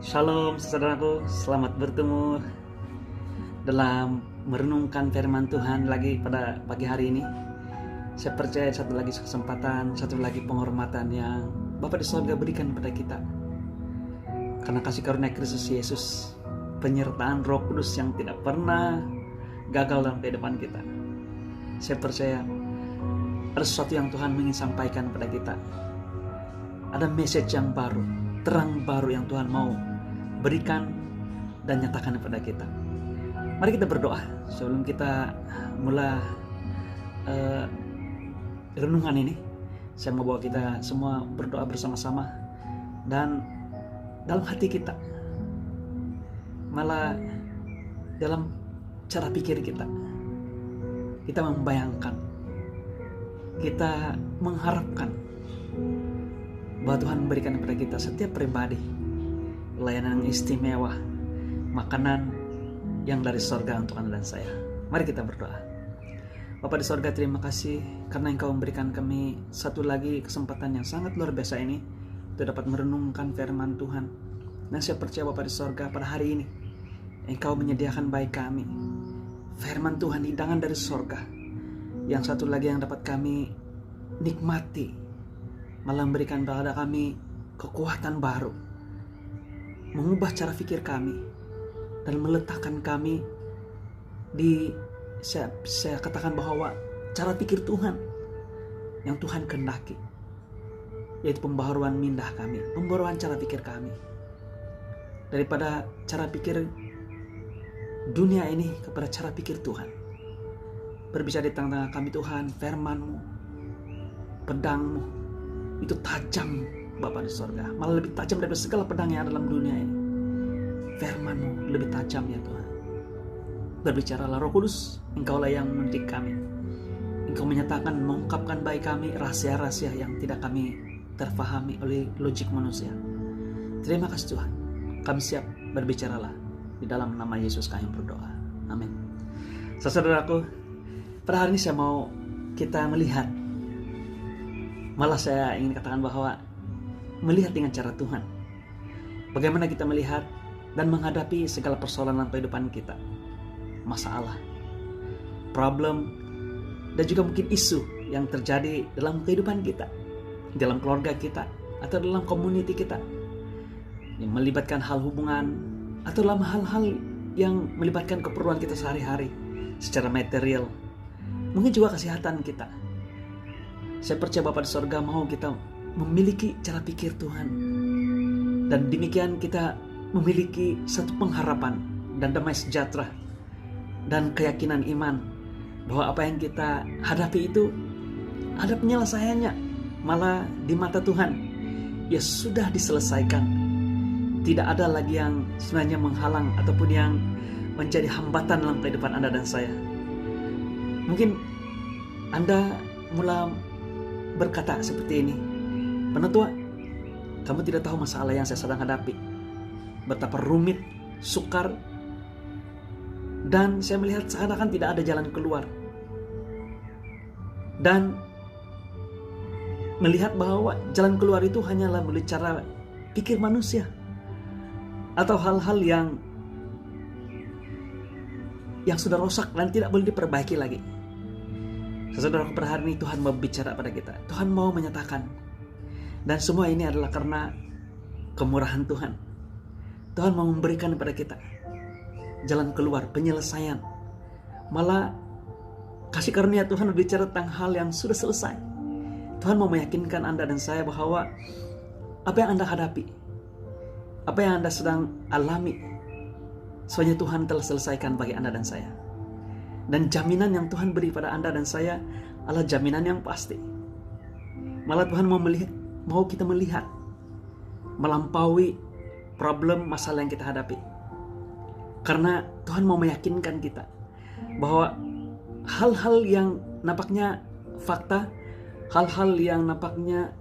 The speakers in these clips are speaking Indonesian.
Shalom saudaraku, selamat bertemu dalam merenungkan firman Tuhan lagi pada pagi hari ini. Saya percaya satu lagi kesempatan, satu lagi penghormatan yang Bapa di sorga berikan kepada kita. Karena kasih karunia Kristus Yesus, penyertaan Roh Kudus yang tidak pernah gagal dalam kehidupan kita. Saya percaya ada sesuatu yang Tuhan ingin sampaikan kepada kita. Ada message yang baru, terang baru yang Tuhan mau berikan dan nyatakan kepada kita. Mari kita berdoa sebelum kita mulai renungan ini. Saya mau bawa kita semua berdoa bersama-sama, dan dalam hati kita, malah dalam cara pikir kita membayangkan, kita mengharapkan bahwa Tuhan memberikan kepada kita setiap pribadi layanan yang istimewa, makanan yang dari sorga untuk Anda dan saya. Mari kita berdoa. Bapa di sorga, terima kasih karena Engkau memberikan kami satu lagi kesempatan yang sangat luar biasa ini untuk dapat merenungkan firman Tuhan. Dan saya percaya Bapa di sorga, pada hari ini Engkau menyediakan bagi kami firman Tuhan, hidangan dari sorga, yang satu lagi yang dapat kami nikmati, malah memberikan kepada kami kekuatan baru, mengubah cara pikir kami dan meletakkan kami di, saya katakan bahwa cara pikir Tuhan yang Tuhan kehendaki, yaitu pembaharuan mindah kami, pembaharuan cara pikir kami daripada cara pikir dunia ini kepada cara pikir Tuhan. Berbicara di tengah-tengah kami Tuhan, firman-Mu, pedang-Mu itu tajam Bapa di sorga, malah lebih tajam daripada segala pedang yang ada dalam dunia ini. Firman-Mu lebih tajam ya Tuhan. Berbicaralah Roh Kudus, Engkaulah yang mendidik kami. Engkau menyatakan, mengungkapkan bagi kami rahasia-rahasia yang tidak kami terfahami oleh logik manusia. Terima kasih Tuhan. Kami siap, berbicaralah. Di dalam nama Yesus kami berdoa. Amin. Saudaraku, pada hari ini saya mau kita melihat, malah saya ingin katakan bahwa melihat dengan cara Tuhan. Bagaimana kita melihat dan menghadapi segala persoalan dalam kehidupan kita, masalah, problem, dan juga mungkin isu yang terjadi dalam kehidupan kita, dalam keluarga kita, atau dalam community kita, yang melibatkan hal hubungan, atau dalam hal-hal yang melibatkan keperluan kita sehari-hari secara material, mungkin juga kesehatan kita. Saya percaya Bapa di sorga mau kita memiliki cara pikir Tuhan, dan demikian kita memiliki satu pengharapan dan damai sejahtera dan keyakinan iman bahwa apa yang kita hadapi itu ada penyelesaiannya, malah di mata Tuhan ya sudah diselesaikan. Tidak ada lagi yang sebenarnya menghalang ataupun yang menjadi hambatan dalam kehidupan Anda dan saya. Mungkin Anda mulai berkata seperti ini, "Penatua, kamu tidak tahu masalah yang saya sedang hadapi, betapa rumit, sukar, dan saya melihat seakan-akan tidak ada jalan keluar, dan melihat bahwa jalan keluar itu hanyalah melalui cara pikir manusia atau hal-hal yang sudah rusak dan tidak boleh diperbaiki lagi." Saudara, pada hari ini Tuhan mau bicara pada kita. Tuhan mau menyatakan, dan semua ini adalah karena kemurahan Tuhan. Tuhan mau memberikan kepada kita jalan keluar, penyelesaian. Malah kasih karunia Tuhan berbicara tentang hal yang sudah selesai. Tuhan mau meyakinkan Anda dan saya bahwa apa yang Anda hadapi, apa yang Anda sedang alami, semuanya Tuhan telah selesaikan bagi Anda dan saya. Dan jaminan yang Tuhan beri pada Anda dan saya adalah jaminan yang pasti. Malah Tuhan mau kita melihat melampaui problem, masalah yang kita hadapi. Karena Tuhan mau meyakinkan kita bahwa hal-hal yang nampaknya fakta, hal-hal yang nampaknya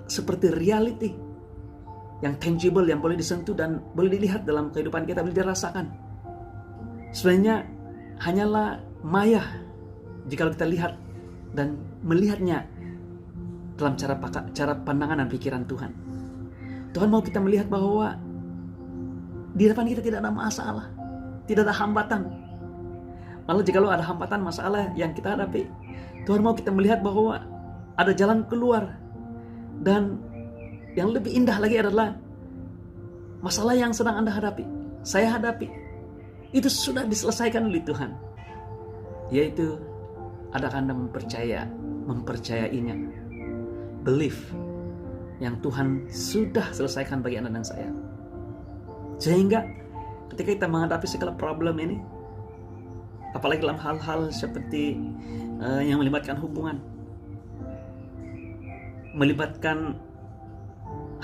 seperti reality, yang tangible, yang boleh disentuh dan boleh dilihat dalam kehidupan kita, boleh dirasakan, sebenarnya hanyalah maya jika kita lihat dan melihatnya dalam cara pandangan dan pikiran Tuhan. Tuhan mau kita melihat bahwa Di depan kita tidak ada masalah, tidak ada hambatan. Malah jika ada hambatan, masalah yang kita hadapi, Tuhan mau kita melihat bahwa ada jalan keluar. Dan yang lebih indah lagi adalah masalah yang sedang Anda hadapi, saya hadapi, itu sudah diselesaikan oleh Tuhan. Yaitu adakah Anda mempercayainya, believe yang Tuhan sudah selesaikan bagi Anda dan saya. Sehingga ketika kita menghadapi segala problem ini, apalagi dalam hal-hal seperti yang melibatkan hubungan, melibatkan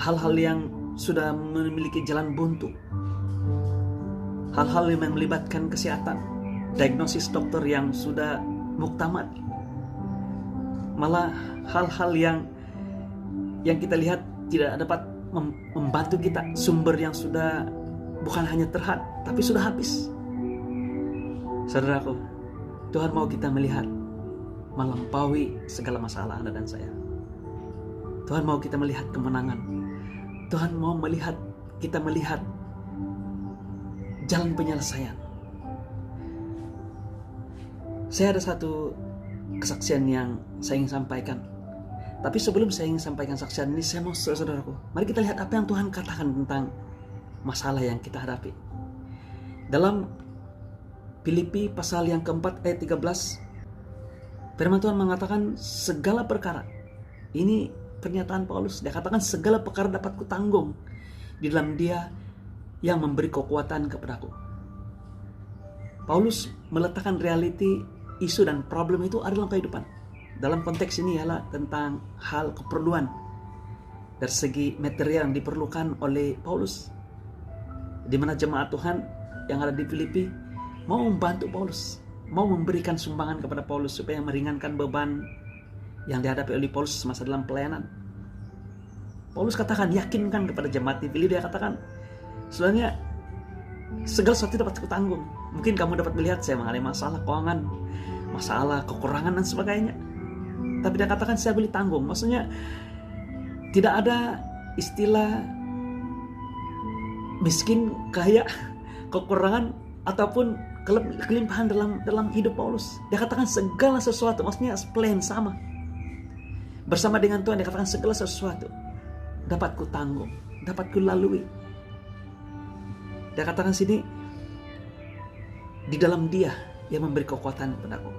hal-hal yang sudah memiliki jalan buntu, hal-hal yang melibatkan kesehatan, diagnosis dokter yang sudah muktamad, malah hal-hal yang kita lihat tidak dapat membantu kita, sumber yang sudah bukan hanya terhad tapi sudah habis. Saudaraku, Tuhan mau kita melihat melampaui segala masalah Anda dan saya. Tuhan mau kita melihat kemenangan. Tuhan mau kita melihat jalan penyelesaian. Saya ada satu kesaksian yang saya ingin sampaikan. Tapi sebelum saya ingin sampaikan kesaksian ini, saya mau saudaraku, mari kita lihat apa yang Tuhan katakan tentang masalah yang kita hadapi. Dalam Filipi pasal yang keempat ayat 13, firman Tuhan mengatakan segala perkara. Ini pernyataan Paulus. Dia katakan segala perkara dapat kutanggung di dalam Dia yang memberi kekuatan kepadaku. Paulus meletakkan realiti, isu dan problem itu ada dalam kehidupan. Dalam konteks ini ialah tentang hal keperluan dari segi material yang diperlukan oleh Paulus, di mana jemaat Tuhan yang ada di Filipi mau membantu Paulus, mau memberikan sumbangan kepada Paulus supaya meringankan beban yang dihadapi oleh Paulus semasa dalam pelayanan. Paulus katakan, yakinkan kepada jemaat di Filipi, dia katakan, sebenarnya segala sesuatu dapat kutanggung. Mungkin kamu dapat melihat saya mengalami masalah keuangan, masalah kekurangan dan sebagainya, tapi dia katakan saya boleh tanggung. Maksudnya tidak ada istilah miskin, kaya, kekurangan ataupun kelimpahan dalam hidup Paulus. Dia katakan segala sesuatu, maksudnya plan sama. Bersama dengan Tuhan, dia katakan segala sesuatu dapat ku tanggung, dapat ku lalui. Dia katakan sini, di dalam Dia yang memberi kekuatan kepadaku.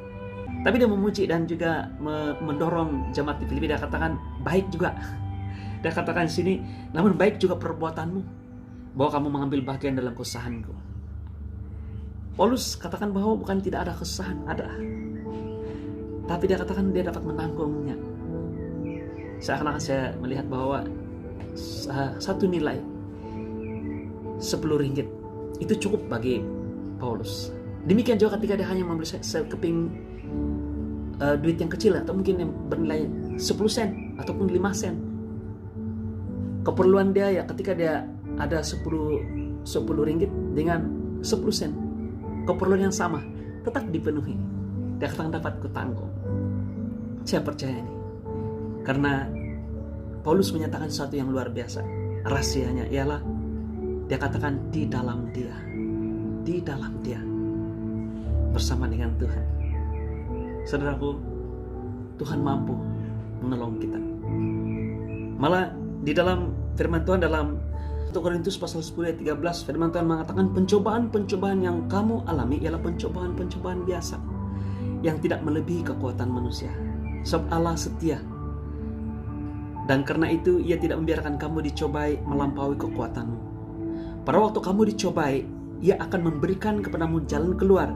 Tapi dia memuji dan juga mendorong jemaat di Filipi. Dia katakan baik juga. Dia katakan sini, namun baik juga perbuatanmu, bahwa kamu mengambil bagian dalam kesusahanku. Paulus katakan bahwa bukan tidak ada kesusahan, ada. Tapi dia katakan dia dapat menanggungnya. Seakan-akan saya melihat bahwa satu nilai 10 ringgit itu cukup bagi Paulus. Demikian juga ketika dia hanya membeli sekeping duit yang kecil atau mungkin yang bernilai 10 sen ataupun 5 sen. Keperluan dia ya ketika dia ada 10 ringgit dengan 10 sen. Keperluan yang sama tetap dipenuhi. Dia katakan dapat kutanggung. Saya percaya ini. Karena Paulus menyatakan sesuatu yang luar biasa. Rahasianya ialah dia katakan di dalam Dia. Di dalam Dia. Bersama dengan Tuhan. Saudaraku, Tuhan mampu menolong kita. Malah di dalam firman Tuhan dalam 1 Korintus pasal 10 ayat 13, firman Tuhan mengatakan pencobaan-pencobaan yang kamu alami ialah pencobaan-pencobaan biasa yang tidak melebihi kekuatan manusia. Sebab Allah setia. Dan karena itu Ia tidak membiarkan kamu dicobai melampaui kekuatanmu. Pada waktu kamu dicobai, Ia akan memberikan kepadamu jalan keluar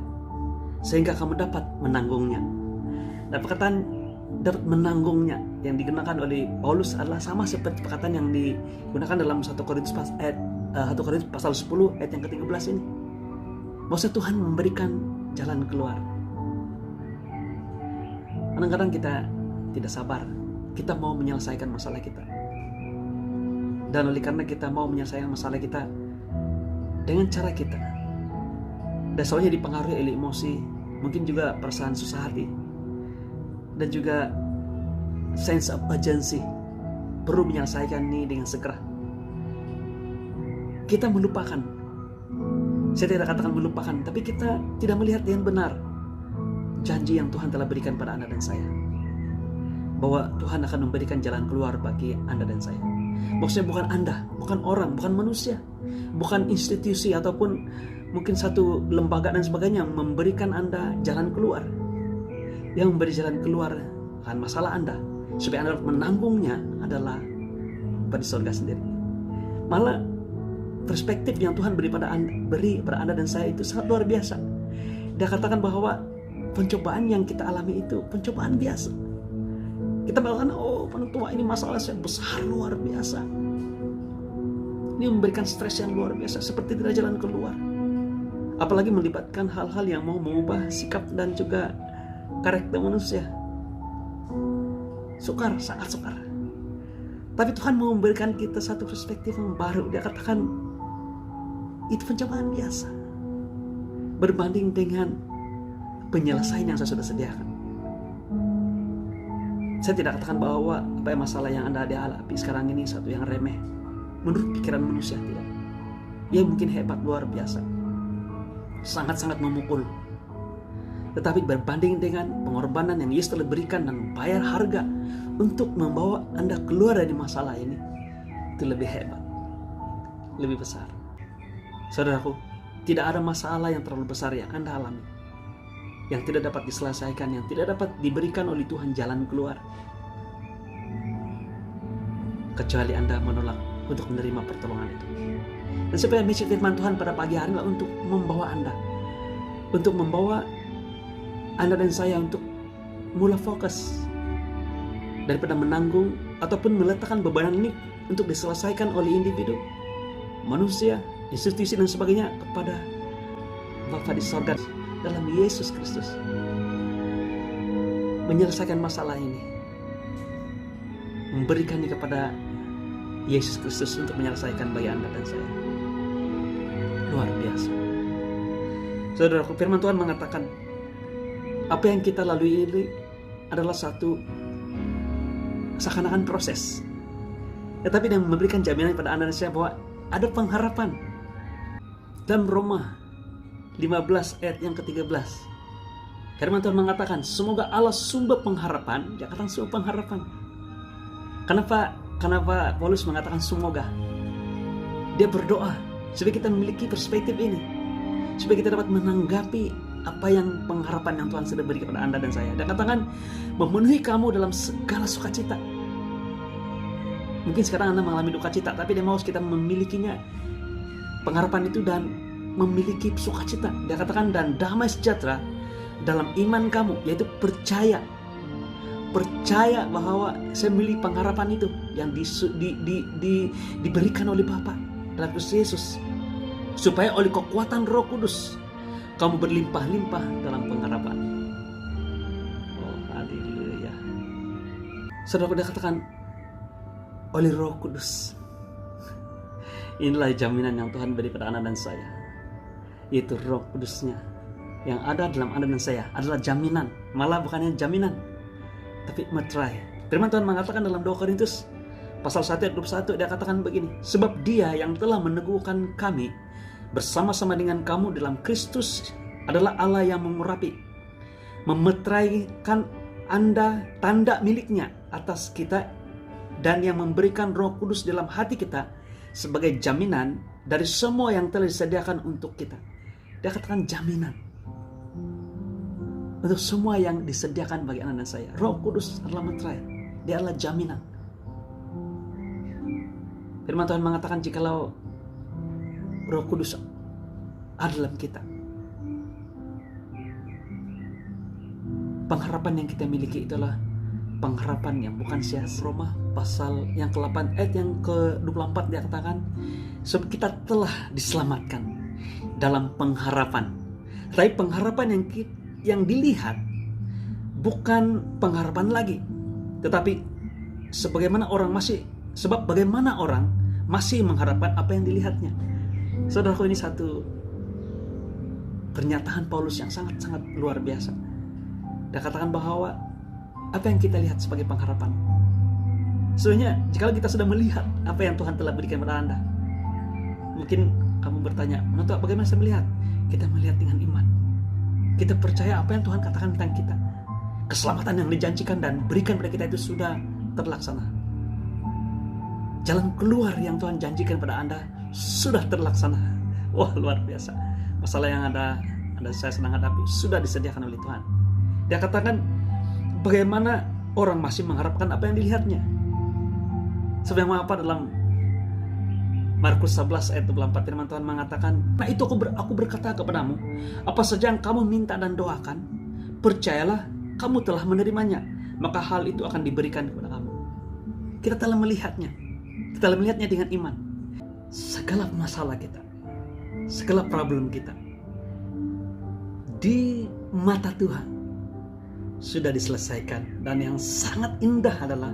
sehingga kamu dapat menanggungnya. Dan perkataan dapat menanggungnya yang digunakan oleh Paulus adalah sama seperti perkataan yang digunakan dalam 1 Korintus pasal 10 ayat yang ke-13 ini. Maksudnya Tuhan memberikan jalan keluar. Kadang-kadang kita tidak sabar. Kita mau menyelesaikan masalah kita. Dan oleh karena kita mau menyelesaikan masalah kita dengan cara kita, dan soalnya dipengaruhi oleh emosi, mungkin juga perasaan susah hati, dan juga sense of urgency, perlu menyelesaikan ini dengan segera. Kita melupakan Saya tidak katakan melupakan, tapi kita tidak melihat dengan benar janji yang Tuhan telah berikan pada Anda dan saya, bahwa Tuhan akan memberikan jalan keluar bagi Anda dan saya. Maksudnya bukan Anda, bukan orang, bukan manusia, bukan institusi ataupun mungkin satu lembaga dan sebagainya memberikan Anda jalan keluar. Yang memberi jalan keluar akan masalah Anda, supaya Anda menanggungnya adalah pada surga sendiri. Malah perspektif yang Tuhan beri pada Anda dan saya itu sangat luar biasa. Dia katakan bahwa pencobaan yang kita alami itu pencobaan biasa. Kita mengatakan, oh penentua ini masalah yang besar luar biasa. Ini memberikan stres yang luar biasa, seperti tidak jalan keluar. Apalagi melibatkan hal-hal yang mau mengubah sikap dan juga karakter manusia. Sukar, sangat sukar. Tapi Tuhan mau memberikan kita satu perspektif yang baru. Dia katakan, itu pencobaan biasa berbanding dengan penyelesaian yang saya sudah sediakan. Saya tidak katakan bahwa apa yang masalah yang Anda hadapi sekarang ini satu yang remeh menurut pikiran manusia, tidak. Ia mungkin hebat, luar biasa, sangat-sangat memukul. Tetapi berbanding dengan pengorbanan yang Yesus telah berikan dan bayar harga untuk membawa Anda keluar dari masalah ini, itu lebih hebat, lebih besar. Saudaraku, tidak ada masalah yang terlalu besar yang Anda alami, yang tidak dapat diselesaikan, yang tidak dapat diberikan oleh Tuhan jalan keluar, kecuali Anda menolak untuk menerima pertolongan itu. Dan supaya misi firman Tuhan pada pagi hari adalah untuk membawa Anda, untuk membawa Anda dan saya untuk mulai fokus daripada menanggung ataupun meletakkan beban ini untuk diselesaikan oleh individu, manusia, institusi dan sebagainya kepada Bapa di sorga dalam Yesus Kristus. Menyelesaikan masalah ini, memberikannya kepada Yesus Kristus untuk menyelesaikan bagi Anda dan saya. Luar biasa. Saudaraku, firman Tuhan mengatakan apa yang kita lalui ini adalah satu seakan-akan proses, tetapi dia memberikan jaminan kepada Anda dan saya bahwa ada pengharapan. Dalam Roma 15 ayat yang ke-13, firman Tuhan mengatakan, semoga Allah sumber pengharapan. Dia katakan sumber pengharapan. Kenapa Paulus mengatakan semoga? Dia berdoa supaya kita memiliki perspektif ini, supaya kita dapat menanggapi apa yang pengharapan yang Tuhan sudah beri kepada Anda dan saya. Dia katakan memenuhi kamu dalam segala sukacita. Mungkin sekarang Anda mengalami duka cita, tapi dia mau kita memilikinya, pengharapan itu, dan memiliki sukacita. Dia katakan dan damai sejahtera dalam iman kamu, yaitu percaya bahwa saya memiliki pengharapan itu yang diberikan oleh Bapa dalam Kristus Yesus, supaya oleh kekuatan Roh Kudus kamu berlimpah-limpah dalam pengharapan. Oh, haleluya. Saudara, dia katakan oleh Roh Kudus. Inilah jaminan yang Tuhan beri pada Anda dan saya, yaitu Roh Kudusnya yang ada dalam Anda dan saya adalah jaminan. Malah bukannya jaminan, tapi meterai. Firman Tuhan mengatakan dalam 2 Korintus pasal 1 ayat 21, dia katakan begini, sebab Dia yang telah meneguhkan kami bersama-sama dengan kamu dalam Kristus adalah Allah yang mengurapi, memeteraikan Anda tanda miliknya atas kita, dan yang memberikan Roh Kudus dalam hati kita sebagai jaminan dari semua yang telah disediakan untuk kita. Dia katakan jaminan untuk semua yang disediakan bagi Anda dan saya. Roh Kudus adalah meterai, dia adalah jaminan. Firman Tuhan mengatakan jikalau Roh Kudus ada dalam kita, pengharapan yang kita miliki itulah pengharapan yang bukan sia-sia. Roma pasal yang ke-8 ayat yang ke-24, dia katakan sebab kita telah diselamatkan dalam pengharapan. Tapi pengharapan yang dilihat bukan pengharapan lagi, tetapi bagaimana orang masih mengharapkan apa yang dilihatnya. Saudaraku, ini satu pernyataan Paulus yang sangat-sangat luar biasa. Dia katakan bahwa apa yang kita lihat sebagai pengharapan, sebenarnya jika kita sudah melihat apa yang Tuhan telah berikan kepada Anda, mungkin kamu bertanya, "Menurut bagaimana saya melihat?" Kita melihat dengan iman. Kita percaya apa yang Tuhan katakan tentang kita. Keselamatan yang dijanjikan dan berikan pada kita itu sudah terlaksana. Jalan keluar yang Tuhan janjikan pada Anda sudah terlaksana. Wah, luar biasa. Masalah yang saya sedang hadapi sudah disediakan oleh Tuhan. Dia katakan, bagaimana orang masih mengharapkan apa yang dilihatnya. Sebagaimana apa dalam Markus 11 ayat 24 firman Tuhan mengatakan, "Nah itu aku berkata kepadamu, apa saja yang kamu minta dan doakan, percayalah kamu telah menerimanya, maka hal itu akan diberikan kepada kamu." Kita telah melihatnya. Kita telah melihatnya dengan iman. Segala masalah kita, segala problem kita, di mata Tuhan sudah diselesaikan. Dan yang sangat indah adalah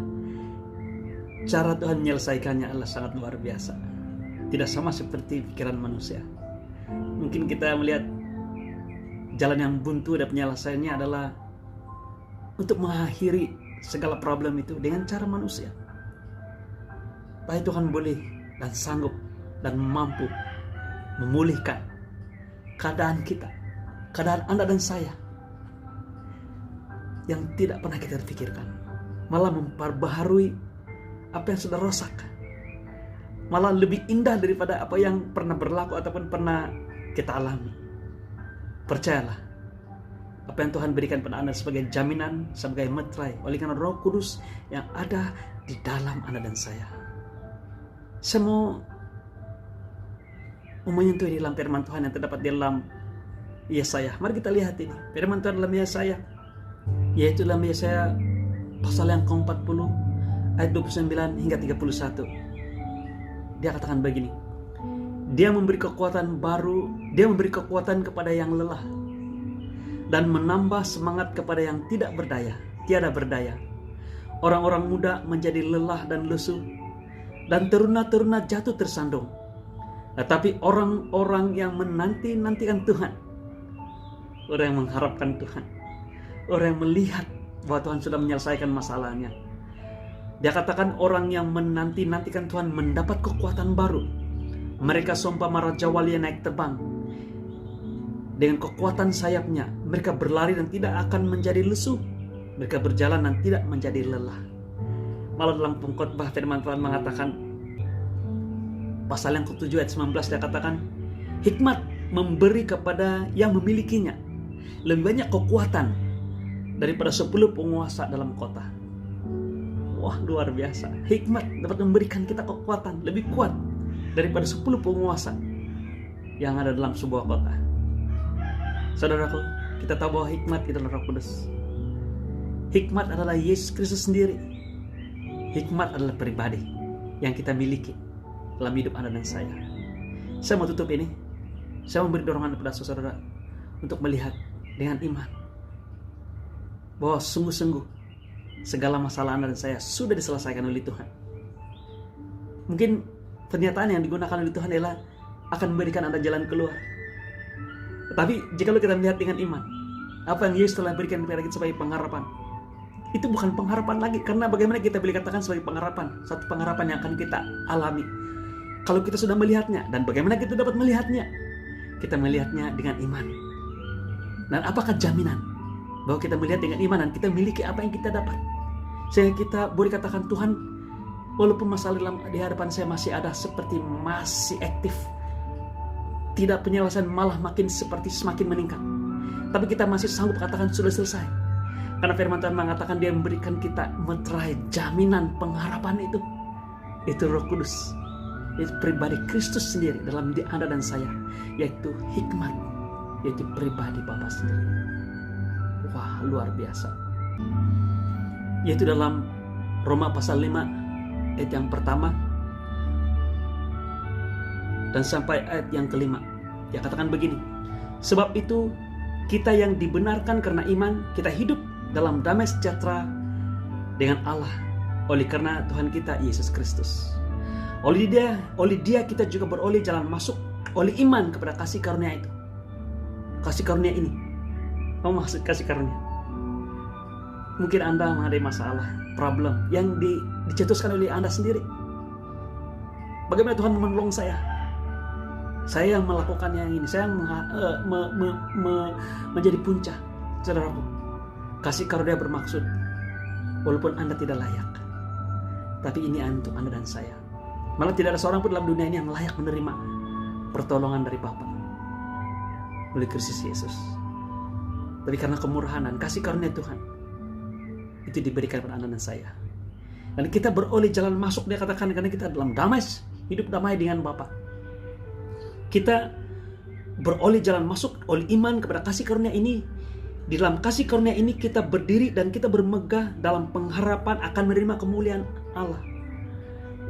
cara Tuhan menyelesaikannya adalah sangat luar biasa. Tidak sama seperti pikiran manusia. Mungkin kita melihat jalan yang buntu dan penyelesaiannya adalah untuk mengakhiri segala problem itu dengan cara manusia. Tapi Tuhan boleh dan sanggup dan mampu memulihkan keadaan kita, keadaan Anda dan saya yang tidak pernah kita pikirkan. Malah memperbaharui apa yang sudah rusak. Malah lebih indah daripada apa yang pernah berlaku ataupun pernah kita alami. Percayalah, apa yang Tuhan berikan pada Anda sebagai jaminan, sebagai meterai oleh karena Roh Kudus yang ada di dalam Anda dan saya. Saya mau menyentuh di dalam firman Tuhan yang terdapat di dalam Yesaya. Mari kita lihat ini. Firman Tuhan dalam Yesaya, yaitu dalam Yesaya pasal yang ke-40 ayat 29 hingga 31. Dia katakan begini, Dia memberi kekuatan baru, Dia memberi kekuatan kepada yang lelah dan menambah semangat kepada yang tidak berdaya, tiada berdaya. Orang-orang muda menjadi lelah dan lesu, dan teruna-teruna jatuh tersandung. Tetapi orang-orang yang menanti-nantikan Tuhan, orang yang mengharapkan Tuhan, orang yang melihat bahwa Tuhan sudah menyelesaikan masalahnya, dia katakan orang yang menanti-nantikan Tuhan mendapat kekuatan baru. Mereka seumpama raja wali yang naik terbang. Dengan kekuatan sayapnya, mereka berlari dan tidak akan menjadi lesu. Mereka berjalan dan tidak menjadi lelah. Malah dalam pengkhotbah firman Tuhan mengatakan, pasal yang ke-7 ayat 19 dia katakan, hikmat memberi kepada yang memilikinya lebih banyak kekuatan daripada 10 penguasa dalam kota. Wah, luar biasa. Hikmat dapat memberikan kita kekuatan lebih kuat daripada 10 penguasa yang ada dalam sebuah kota. Saudaraku, kita tahu bahwa hikmat itu adalah Roh Kudus. Hikmat adalah Yesus Kristus sendiri. Hikmat adalah pribadi yang kita miliki dalam hidup Anda dan saya. Saya mau tutup ini. Saya memberi dorongan kepada saudara untuk melihat dengan iman bahwa sungguh-sungguh segala masalah Anda dan saya sudah diselesaikan oleh Tuhan. Mungkin pernyataan yang digunakan oleh Tuhan adalah akan memberikan Anda jalan keluar. Tetapi jika kita melihat dengan iman, apa yang Yesus telah berikan kepada kita sebagai pengharapan, itu bukan pengharapan lagi. Karena bagaimana kita boleh katakan sebagai pengharapan, satu pengharapan yang akan kita alami kalau kita sudah melihatnya. Dan bagaimana kita dapat melihatnya? Kita melihatnya dengan iman. Dan apakah jaminan bahwa kita melihat dengan iman dan kita miliki apa yang kita dapat, sehingga kita boleh katakan, Tuhan, walaupun masalah di hadapan saya masih ada, seperti masih aktif, tidak penyelesaian, malah makin seperti semakin meningkat, tapi kita masih sanggup katakan sudah selesai. Karena firman Tuhan mengatakan Dia memberikan kita meterai jaminan pengharapan itu Roh Kudus, yaitu pribadi Kristus sendiri dalam diri Anda dan saya, yaitu hikmat, yaitu pribadi Bapa sendiri. Wah, luar biasa. Yaitu dalam Roma pasal 5 ayat yang pertama dan sampai ayat yang ke-5. Dia katakan begini, sebab itu kita yang dibenarkan karena iman, kita hidup dalam damai sejahtera dengan Allah oleh karena Tuhan kita Yesus Kristus. Oleh dia kita juga beroleh jalan masuk oleh iman kepada kasih karunia itu. Kasih karunia ini, apa maksud kasih karunia? Mungkin Anda menghadapi masalah, problem yang dicetuskan oleh Anda sendiri. Bagaimana Tuhan menolong saya? Saya yang melakukan yang ini, saya yang menjadi puncak. Saudaraku, kasih karunia bermaksud walaupun Anda tidak layak, tapi ini untuk Anda dan saya. Malah tidak ada seorang pun dalam dunia ini yang layak menerima pertolongan dari Bapa oleh Kristus Yesus. Tapi karena kemurahan dan kasih karunia Tuhan, itu diberikan kepada Anda dan saya. Dan kita beroleh jalan masuk, dia katakan, karena kita dalam damai, hidup damai dengan Bapa. Kita beroleh jalan masuk oleh iman kepada kasih karunia ini. Di dalam kasih karunia ini kita berdiri dan kita bermegah dalam pengharapan akan menerima kemuliaan Allah.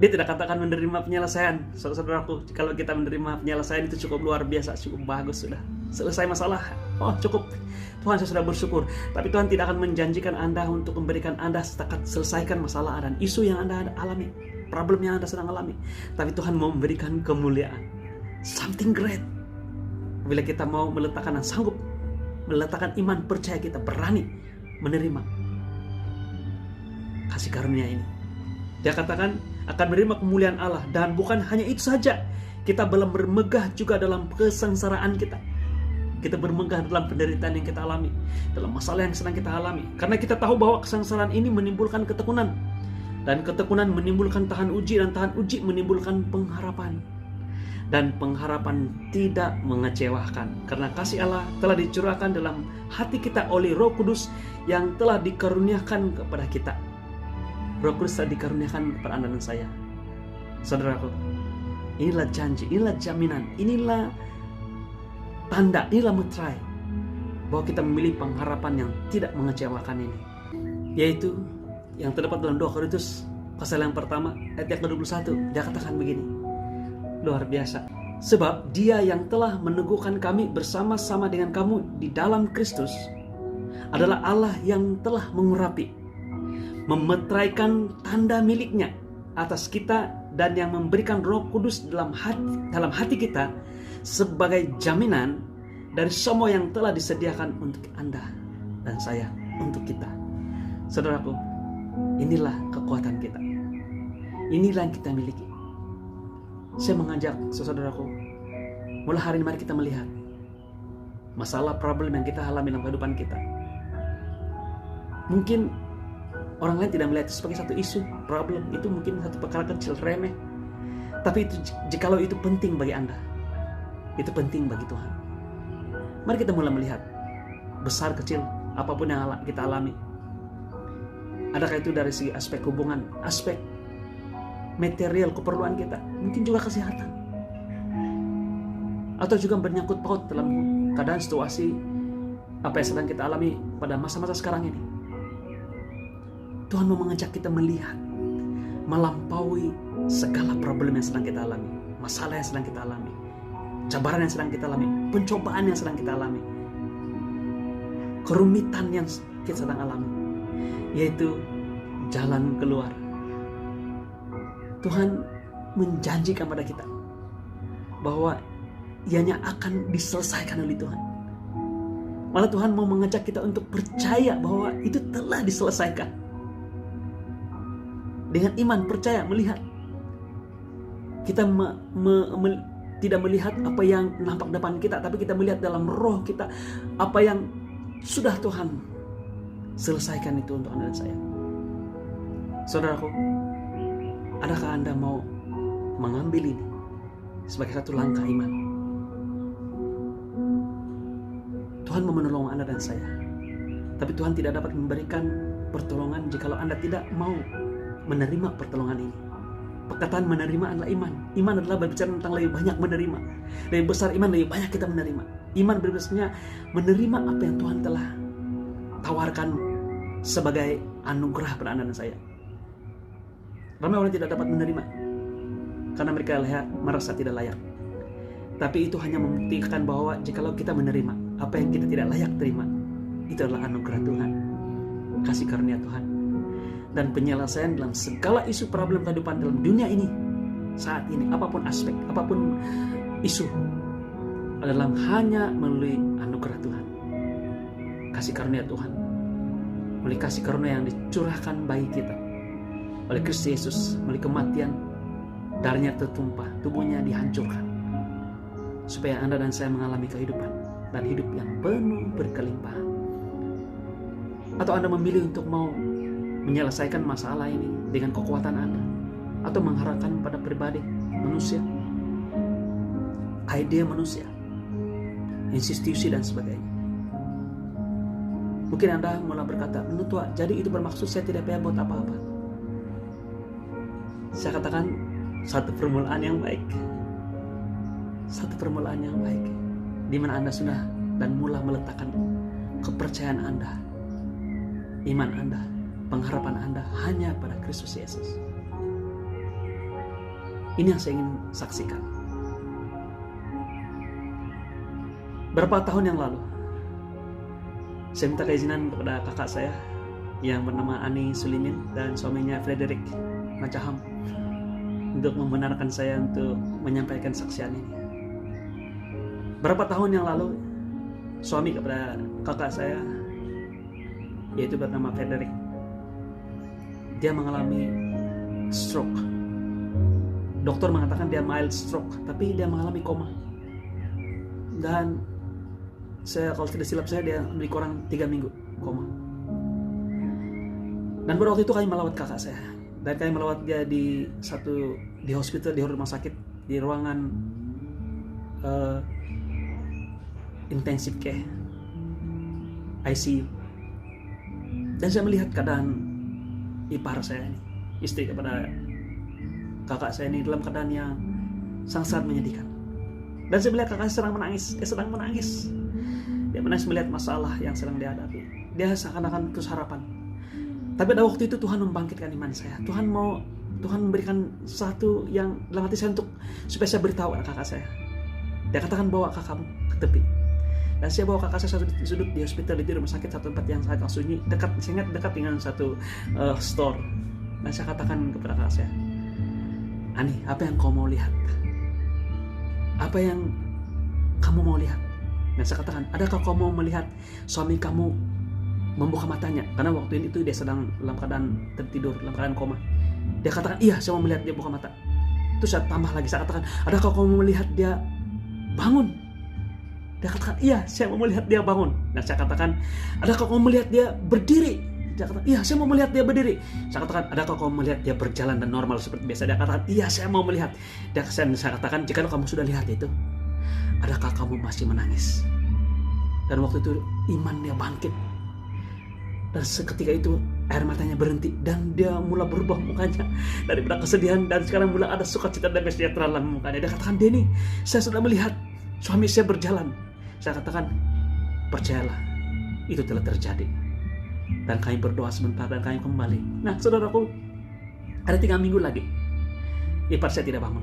Dia tidak katakan menerima penyelesaian. Saudaraku, kalau kita menerima penyelesaian itu cukup luar biasa, cukup bagus, sudah selesai masalah. Oh cukup, Tuhan saya sudah bersyukur. Tapi Tuhan tidak akan menjanjikan Anda untuk memberikan Anda setakat selesaikan masalah dan isu yang Anda alami, problem yang Anda sedang alami. Tapi Tuhan mau memberikan kemuliaan, something great. Bila kita mau meletakkan dan sanggup meletakkan iman, percaya, kita berani menerima kasih karunia ini. Dia katakan akan menerima kemuliaan Allah. Dan bukan hanya itu saja, kita belum bermegah juga dalam kesengsaraan kita. Kita bermegah dalam penderitaan yang kita alami, dalam masalah yang sedang kita alami. Karena kita tahu bahwa kesengsaraan ini menimbulkan ketekunan, dan ketekunan menimbulkan tahan uji, dan tahan uji menimbulkan pengharapan. Dan pengharapan tidak mengecewakan, karena kasih Allah telah dicurahkan dalam hati kita oleh Roh Kudus yang telah dikaruniakan kepada kita. Roh Kudus telah dikaruniakan kepada Anda dan saya. Saudaraku, inilah janji, inilah jaminan, inilah tanda, inilah meterai bahwa kita memilih pengharapan yang tidak mengecewakan ini, yaitu yang terdapat dalam 2 Korintus pasal yang pertama ayat yang ke-21. Dia katakan begini, luar biasa. Sebab Dia yang telah meneguhkan kami bersama-sama dengan kamu di dalam Kristus adalah Allah yang telah mengurapi, memeteraikan tanda miliknya atas kita, dan yang memberikan Roh Kudus dalam hati kita sebagai jaminan dari semua yang telah disediakan untuk Anda dan saya, untuk kita. Saudaraku, inilah kekuatan kita, inilah yang kita miliki. Saya mengajak saudaraku, mulai hari ini mari kita melihat masalah, problem yang kita alami dalam kehidupan kita. Mungkin orang lain tidak melihat itu sebagai satu isu, problem, itu mungkin satu perkara kecil, remeh. Tapi itu, jikalau itu penting bagi Anda, itu penting bagi Tuhan. Mari kita mulai melihat besar kecil apapun yang kita alami. Adakah itu dari segi aspek hubungan, aspek material keperluan kita, mungkin juga kesehatan, atau juga menyangkut paut dalam keadaan situasi apa yang sedang kita alami pada masa-masa sekarang ini. Tuhan mau mengajak kita melihat, melampaui segala problem yang sedang kita alami, masalah yang sedang kita alami, cabaran yang sedang kita alami, pencobaan yang sedang kita alami, kerumitan yang kita sedang alami, yaitu jalan keluar. Tuhan menjanjikan pada kita bahwa ianya akan diselesaikan oleh Tuhan. Malah Tuhan mau mengajak kita untuk percaya bahwa itu telah diselesaikan. Dengan iman, percaya, melihat. Kita tidak melihat apa yang nampak depan kita, tapi kita melihat dalam roh kita apa yang sudah Tuhan selesaikan itu untuk Anda dan saya. Saudaraku, adakah Anda mau mengambil ini sebagai satu langkah iman? Tuhan mau menolong Anda dan saya, tapi Tuhan tidak dapat memberikan pertolongan jikalau Anda tidak mau menerima pertolongan ini. Perkataan menerima adalah iman. Iman adalah berbicara tentang lebih banyak menerima. Lebih besar iman, lebih banyak kita menerima. Iman berbicara menerima apa yang Tuhan telah tawarkan sebagai anugerah pada Anda dan saya. Ramai orang tidak dapat menerima karena mereka merasa tidak layak. Tapi itu hanya membuktikan bahwa jikalau kita menerima apa yang kita tidak layak terima, itu adalah anugerah Tuhan, kasih karunia Tuhan, dan penyelesaian dalam segala isu problem kehidupan dalam dunia ini saat ini, apapun aspek, apapun isu, adalah hanya melalui anugerah Tuhan, kasih karunia Tuhan, melalui kasih karunia yang dicurahkan bagi kita oleh Kristus Yesus, melalui kematian, darahnya tertumpah, tubuhnya dihancurkan supaya Anda dan saya mengalami kehidupan dan hidup yang penuh berkelimpahan. Atau Anda memilih untuk mau menyelesaikan masalah ini dengan kekuatan Anda, atau mengharapkan pada pribadi manusia, ide manusia, institusi dan sebagainya. Mungkin Anda mulai berkata, menurut Tuhan, jadi itu bermaksud saya tidak payah buat apa-apa. Saya katakan, satu permulaan yang baik. Satu permulaan yang baik, di mana Anda sudah dan mulai meletakkan kepercayaan Anda, iman Anda, pengharapan Anda hanya pada Kristus Yesus. Ini yang saya ingin saksikan. Berapa tahun yang lalu, saya minta keizinan kepada kakak saya yang bernama Ani Sulimin dan suaminya Frederick Macaham untuk membenarkan saya untuk menyampaikan saksian ini. Berapa tahun yang lalu, suami kepada kakak saya, yaitu bernama Frederick, dia mengalami stroke. Dokter mengatakan dia mild stroke, tapi dia mengalami koma. Dan saya, kalau tidak silap saya, dia lebih kurang 3 minggu koma. Dan pada waktu itu kami melawat kakak saya, dan kami melawat dia di hospital, di rumah sakit, di ruangan intensive care, ICU. Dan saya melihat keadaan ipar saya ini, istri kepada kakak saya ini, dalam keadaan yang sangat menyedihkan. Dan saya melihat kakak saya sedang menangis. Dia menangis melihat masalah yang sedang dihadapi. Dia seakan-akan putus harapan. Tapi pada waktu itu Tuhan membangkitkan iman saya. Tuhan memberikan sesuatu yang dalam hati saya supaya saya beritahu kepada kakak saya. Dia katakan, bawa kakakmu ke tepi. Dan saya bawa kakak saya satu sudut di hospital, di rumah sakit, satu tempat yang sangat sunyi, sangat dekat dengan satu store. Dan saya katakan kepada kakak saya, Ani, apa yang kau mau lihat? Apa yang kamu mau lihat? Dan saya katakan, adakah kau mau melihat suami kamu membuka matanya? Karena waktu itu dia sedang dalam keadaan tertidur, dalam keadaan koma. Dia katakan, iya, saya mau melihat dia buka mata. Terus saya tambah lagi, saya katakan, adakah kau mau melihat dia bangun? Dia katakan, iya, saya mau melihat dia bangun. Dan saya katakan, adakah kau melihat dia berdiri? Dia katakan, iya, saya mau melihat dia berdiri. Saya katakan, adakah kau melihat dia berjalan dan normal seperti biasa? Dia katakan, iya, saya mau melihat. Dan saya katakan, jika kamu sudah lihat itu, adakah kamu masih menangis? Dan waktu itu iman dia bangkit. Dan seketika itu air matanya berhenti dan dia mulai berubah mukanya daripada kesedihan, dan sekarang mulai ada sukacita dan sejahtera dalam mukanya. Dia katakan, Denny, saya sudah melihat suami saya berjalan. Saya katakan, percayalah, itu telah terjadi. Dan kami berdoa sebentar dan kami kembali. Nah, saudaraku, ada 3 minggu lagi ipar saya tidak bangun.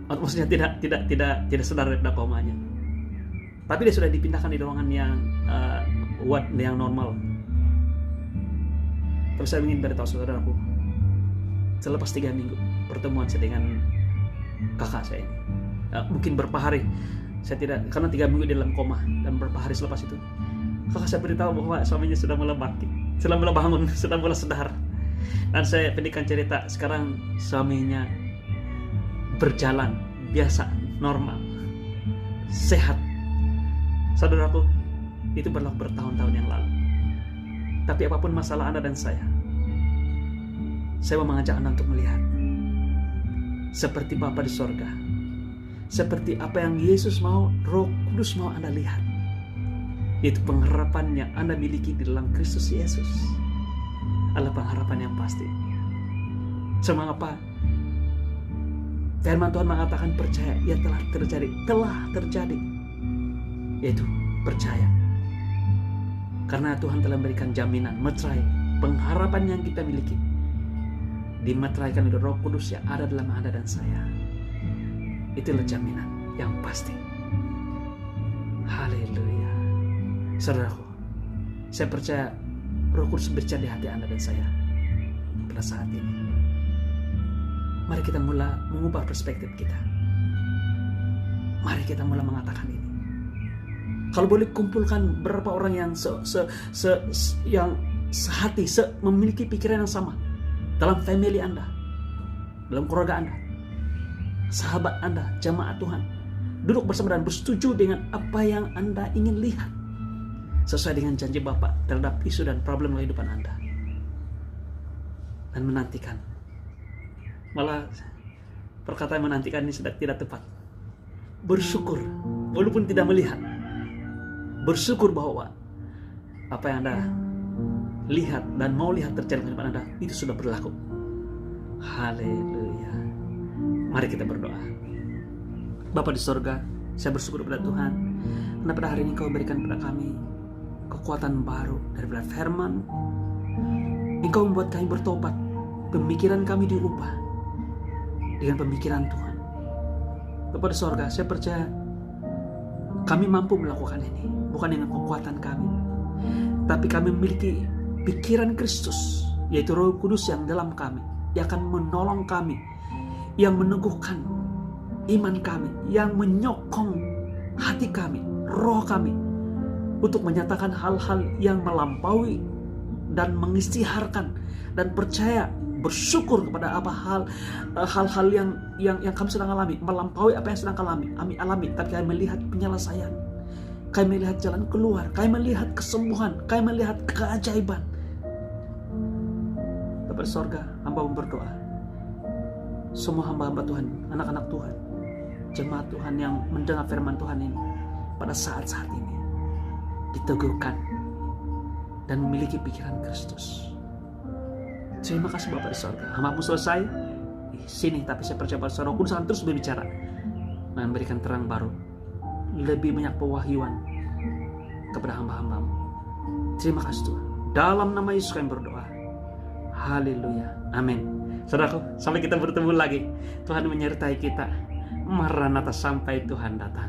Maksudnya tidak sadar dari komanya. Tapi dia sudah dipindahkan di ruangan yang ward yang normal. Tapi saya ingin beritahu saudaraku, selepas 3 minggu pertemuan saya dengan kakak saya ini, mungkin beberapa hari saya tidak, karena 3 minggu di dalam koma, dan beberapa hari selepas itu kakak saya beritahu bahwa suaminya sudah mulai bangkit, sudah mulai bangun, sudah mulai sadar. Dan saya pendekkan cerita, sekarang suaminya berjalan biasa, normal, sehat. Saudaraku, itu berlaku bertahun-tahun yang lalu. Tapi apapun masalah Anda dan saya mau mengajak Anda untuk melihat seperti Bapa di sorga, seperti apa yang Yesus mau, Roh Kudus mau Anda lihat, yaitu pengharapan yang Anda miliki di dalam Kristus Yesus adalah pengharapan yang pasti. Mengapa firman Tuhan mengatakan percaya, ia telah terjadi, yaitu percaya. Karena Tuhan telah memberikan jaminan, meterai, pengharapan yang kita miliki dimeteraikan oleh Roh Kudus yang ada dalam Anda dan saya. Itulah jaminan yang pasti. Haleluya. Saudaraku, saya percaya Roh Kudus berbicara di hati Anda dan saya pada saat ini. Mari kita mulai mengubah perspektif kita. Mari kita mulai mengatakan ini. Kalau boleh kumpulkan berapa orang yang sehati, memiliki pikiran yang sama dalam family Anda, dalam keluarga Anda, sahabat Anda, jamaat Tuhan. duduk bersama dan bersetuju dengan apa yang Anda ingin lihat, sesuai dengan janji Bapa terhadap isu dan problem kehidupan Anda. Dan menantikan. Malah perkataan menantikan ini sudah tidak tepat. Bersyukur, walaupun tidak melihat. Bersyukur bahwa apa yang Anda lihat dan mau lihat terjadi kehidupan Anda, itu sudah berlaku. Haleluya. Mari kita berdoa. Bapa di sorga, saya bersyukur kepada Tuhan karena pada hari ini Kau berikan kepada kami kekuatan baru daripada firman. Engkau membuat kami bertobat, pemikiran kami diubah dengan pemikiran Tuhan. Bapa di sorga, saya percaya kami mampu melakukan ini, bukan dengan kekuatan kami, tapi kami memiliki pikiran Kristus, yaitu Roh Kudus yang dalam kami, yang akan menolong kami, yang meneguhkan iman kami, yang menyokong hati kami, roh kami, untuk menyatakan hal-hal yang melampaui dan mengistiharkan dan percaya, bersyukur kepada apa hal-hal yang kami sedang alami, melampaui apa yang sedang kami alami, tapi kami melihat penyelesaian, kami melihat jalan keluar, kami melihat kesembuhan, kami melihat keajaiban. Bapa di sorga, hamba berdoa, semua hamba-hamba Tuhan, anak-anak Tuhan, jemaat Tuhan yang mendengar firman Tuhan ini pada saat-saat ini diteguhkan dan memiliki pikiran Kristus. Terima kasih Bapa di sorga. Hamba-Mu selesai di sini, tapi saya percaya bahwa Roh Kudus akan terus berbicara dan memberikan terang baru, lebih banyak pewahyuan kepada hamba-hamba-Mu. Terima kasih Tuhan. Dalam nama Yesus kami berdoa. Haleluya. Amin. Saudaraku, sampai kita bertemu lagi. Tuhan menyertai kita. Maranatha, sampai Tuhan datang.